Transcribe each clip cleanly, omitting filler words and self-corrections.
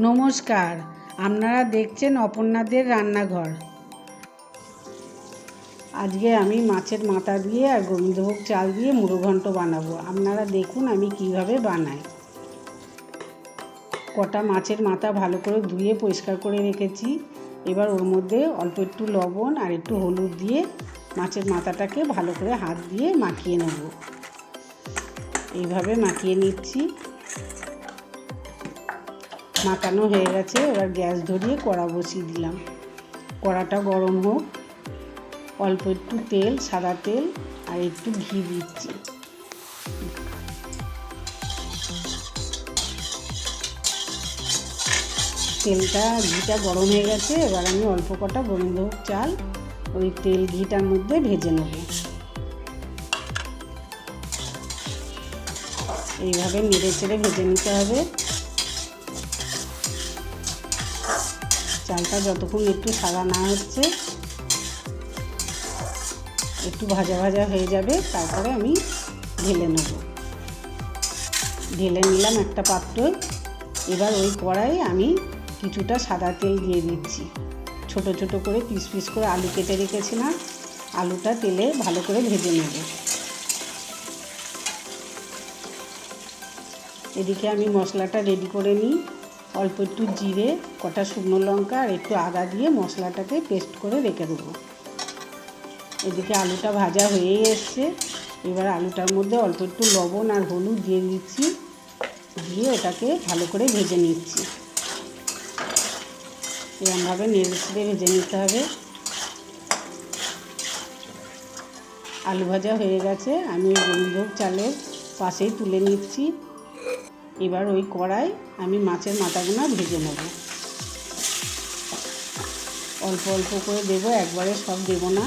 নমস্কার, আপনারা দেখছেন অপর্ণাদের রান্নাঘর। আজকে আমি মাছের মাথা দিয়ে আর গোবিন্দভোগ চাল দিয়ে মুড়ো ঘন্ট বানাবো। আপনারা দেখুন আমি কিভাবে বানাই। কটা মাছের মাথা ভালো করে ধুয়ে পরিষ্কার করে রেখেছি। এবার ওর মধ্যে অল্প একটু লবণ আর একটু হলুদ দিয়ে মাছের মাথাটাকে ভালো করে হাত দিয়ে মাখিয়ে নেব। এইভাবে মাখিয়ে নিচ্ছি। মাখানো হয়ে গেছে। এবার গ্যাস ধরিয়ে কড়া বসিয়ে দিলাম। কড়াটা গরম হোক। অল্প একটু তেল, সাদা তেল আর একটু ঘি দিচ্ছি। ঘিটা গরম হয়ে গেছে। এবার আমি অল্প কটা গোবিন্দভোগ চাল ওই তেল ঘিটার মধ্যে ভেজে নেব। এইভাবে নেড়ে চেড়ে ভেজে নিতে হবে। চালটা যতক্ষণ একটু সাদা না হচ্ছে, একটু ভাজা ভাজা হয়ে যাবে, তারপরে আমি ঢেলে নেব। ঢেলে নিলাম একটা পাত্রয়। এবার ওই কড়াইয়ে আমি কিছুটা সাদা তেল দিয়ে দিচ্ছি। ছোট ছোট করে পিস পিস করে আলু কেটে রেখেছিলাম। আলুটা তেলে ভালো করে ভেজে নেব। এদিকে আমি মশলাটা রেডি করে নিই। অল্প একটু জিরে, কটা শুকনো লঙ্কা আর একটু আদা দিয়ে মশলাটাকে পেস্ট করে রেখে দেবো। এদিকে আলুটা ভাজা হয়ে এসছে। এবার আলুটার মধ্যে অল্প একটু লবণ আর হলুদ দিয়ে দিচ্ছি। দিয়ে ওটাকে ভালো করে ভেজে নিচ্ছি। এরকমভাবে নেড়ে চেড়ে ভেজে নিতে হবে। আলু ভাজা হয়ে গেছে। আমি ওই গোবিন্দভোগ চালের পাশেই তুলে নিচ্ছি। এবার ওই কড়াই আমি মাছের মাথাগুলো ভেজে নেব। অল্প অল্প করে দেবো, একবারে সব দেবো না।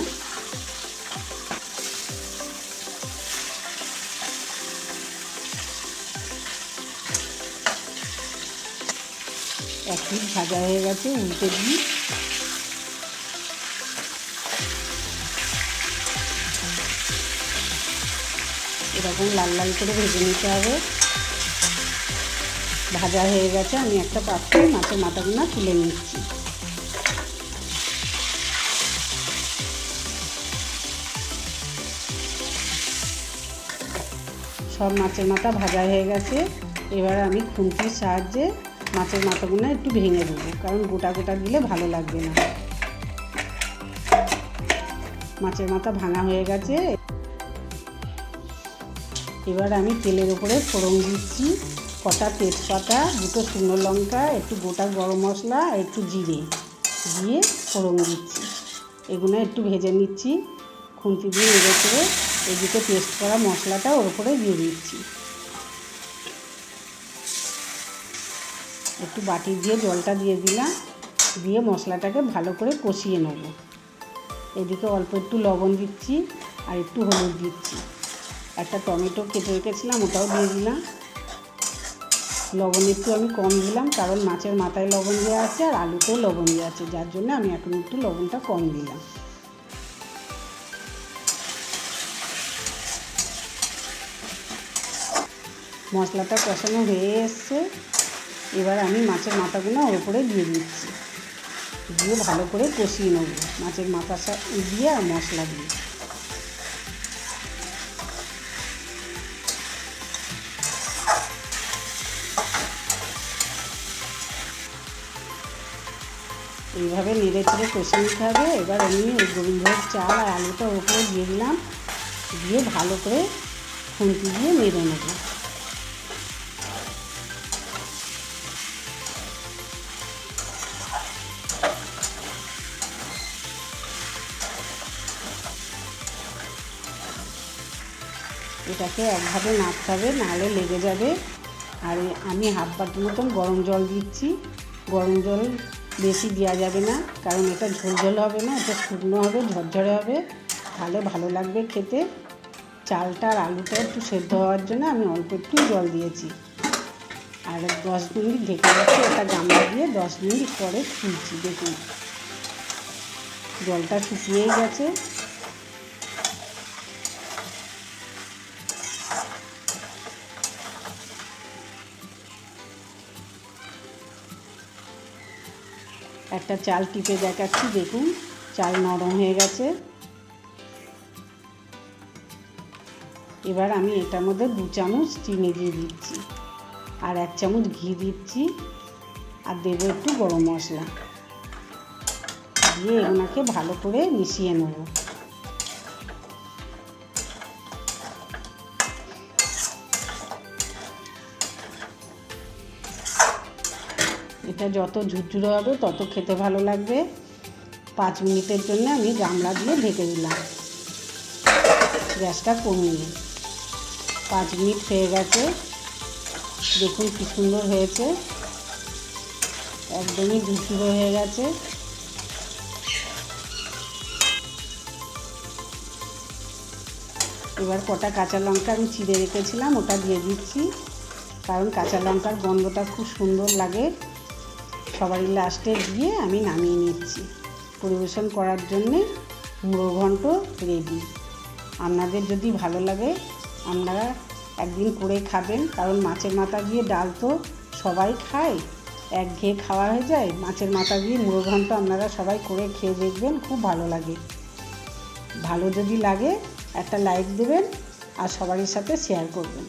এক পিঠ ভাজা হয়ে গেছে, উল্টে দিই। এরকম লাল লাল করে ভেজে নিতে হবে। ভাজা হয়ে গেছে। আমি একটা পাত্রে মাছের মাথাগুলো তুলে নিচ্ছি। সব মাছের মাথা ভাজা হয়ে গেছে। এবার আমি খুন্তির সাহায্যে মাছের মাথাগুলো একটু ভেঙে দেবো, কারণ গোটা গোটা দিলে ভালো লাগবে না। মাছের মাথা ভাঙা হয়ে গেছে। এবার আমি তেলের উপরে ফোড়ন দিচ্ছি। কটা তেজপাতা, দুটো শুকনো লঙ্কা, একটু গোটা গরম মশলা আর একটু জিরে দিয়ে ফোড়ন দিচ্ছি। এগুলো একটু ভেজে নিচ্ছি। খুন্তি দিয়ে নেড়ে চেড়ে এদিকে পেস্ট করা মশলাটা ওর উপরে দিয়ে দিচ্ছি। একটু বাটি দিয়ে জলটা দিয়ে দিলাম। দিয়ে মশলাটাকে ভালো করে কষিয়ে নেব। এদিকে অল্প একটু লবণ দিচ্ছি আর একটু হলুদ দিচ্ছি। একটা টমেটো কেটে রেখেছিলাম, ওটাও দিয়ে দিলাম। লবণ একটু আমি কম দিলাম, কারণ মাছের মাথায় লবণ দেওয়া আছে আর আলুতেও লবণ দেওয়া আছে, যার জন্য আমি এখন একটু লবণটা কম দিলাম। মশলাটা কষানো হয়ে এসছে। এবার আমি মাছের মাথাগুলো ওর উপরে দিয়ে দিচ্ছি। দিয়ে ভালো করে কষিয়ে নেব মাছের মাথা দিয়ে আর মশলা দিয়ে। এইভাবে নেড়ে চেড়ে কষে নিতে হবে। এবার আমি ওই গোবিন্দভোগ চাল আর আলুটা ওর উপরে দিয়ে দিলাম। দিয়ে ভালো করে খুন্তি দিয়ে নেড়ে নেব। এটাকে একভাবে নাড়তে হবে, নাহলে লেগে যাবে। আর আমি হাফ বাটি মতন গরম জল দিচ্ছি। গরম জল বেশি দেওয়া যাবে না, কারণ এটা ঝোল ঝোল হবে না, এটা শুকনো হবে, ঝরঝরে হবে, তাহলে ভালো লাগবে খেতে। চালটা আর আলুটা একটু সেদ্ধ হওয়ার জন্য আমি অল্প একটু জল দিয়েছি। আর 10 মিনিট ঢেকে রাখছি। একটা গামলা দিয়ে 10 মিনিট পরে খুলছি। দেখুন জলটা শুকিয়েই গেছে। একটা চাল টিপে দেখাচ্ছি, দেখুন চাল নরম হয়ে গেছে। এবার আমি এটার মধ্যে 2 চামচ চিনি দিয়ে দিচ্ছি, আর 1 চামচ ঘি দিচ্ছি, আর দেবো একটু গরম মশলা দিয়ে ওনাকে ভালো করে মিশিয়ে নেব। এটা যত ঝুরঝুরে হবে তত খেতে ভালো লাগবে। 5 মিনিটের জন্য আমি গামলা দিয়ে ঢেকে দিলাম, গ্যাসটা কমিয়ে। 5 মিনিট হয়ে গেছে, দেখুন কি সুন্দর হয়েছে, একদমই ঝুরঝুরে হয়ে গেছে। এবার কটা কাঁচা লঙ্কা আমি চিড়ে রেখেছিলাম ওটা দিয়ে দিচ্ছি, কারণ কাঁচা লঙ্কার গন্ধটা খুব সুন্দর লাগে। সবারই লাস্টে দিয়ে আমি নামিয়ে নিচ্ছি। পরিবেশন করার জন্যে মুড়ো ঘন্ট রেডি। আপনাদের যদি ভালো লাগে আপনারা একদিন করে খাবেন, কারণ মাছের মাথা দিয়ে ডাল তো সবাই খায়, একঘেয়ে খাওয়া হয়ে যায়। মাছের মাথা দিয়ে মুড়ো ঘন্ট আপনারা সবাই করে খেয়ে দেখবেন, খুব ভালো লাগে। ভালো যদি লাগে একটা লাইক দেবেন আর সবারই সাথে শেয়ার করবেন।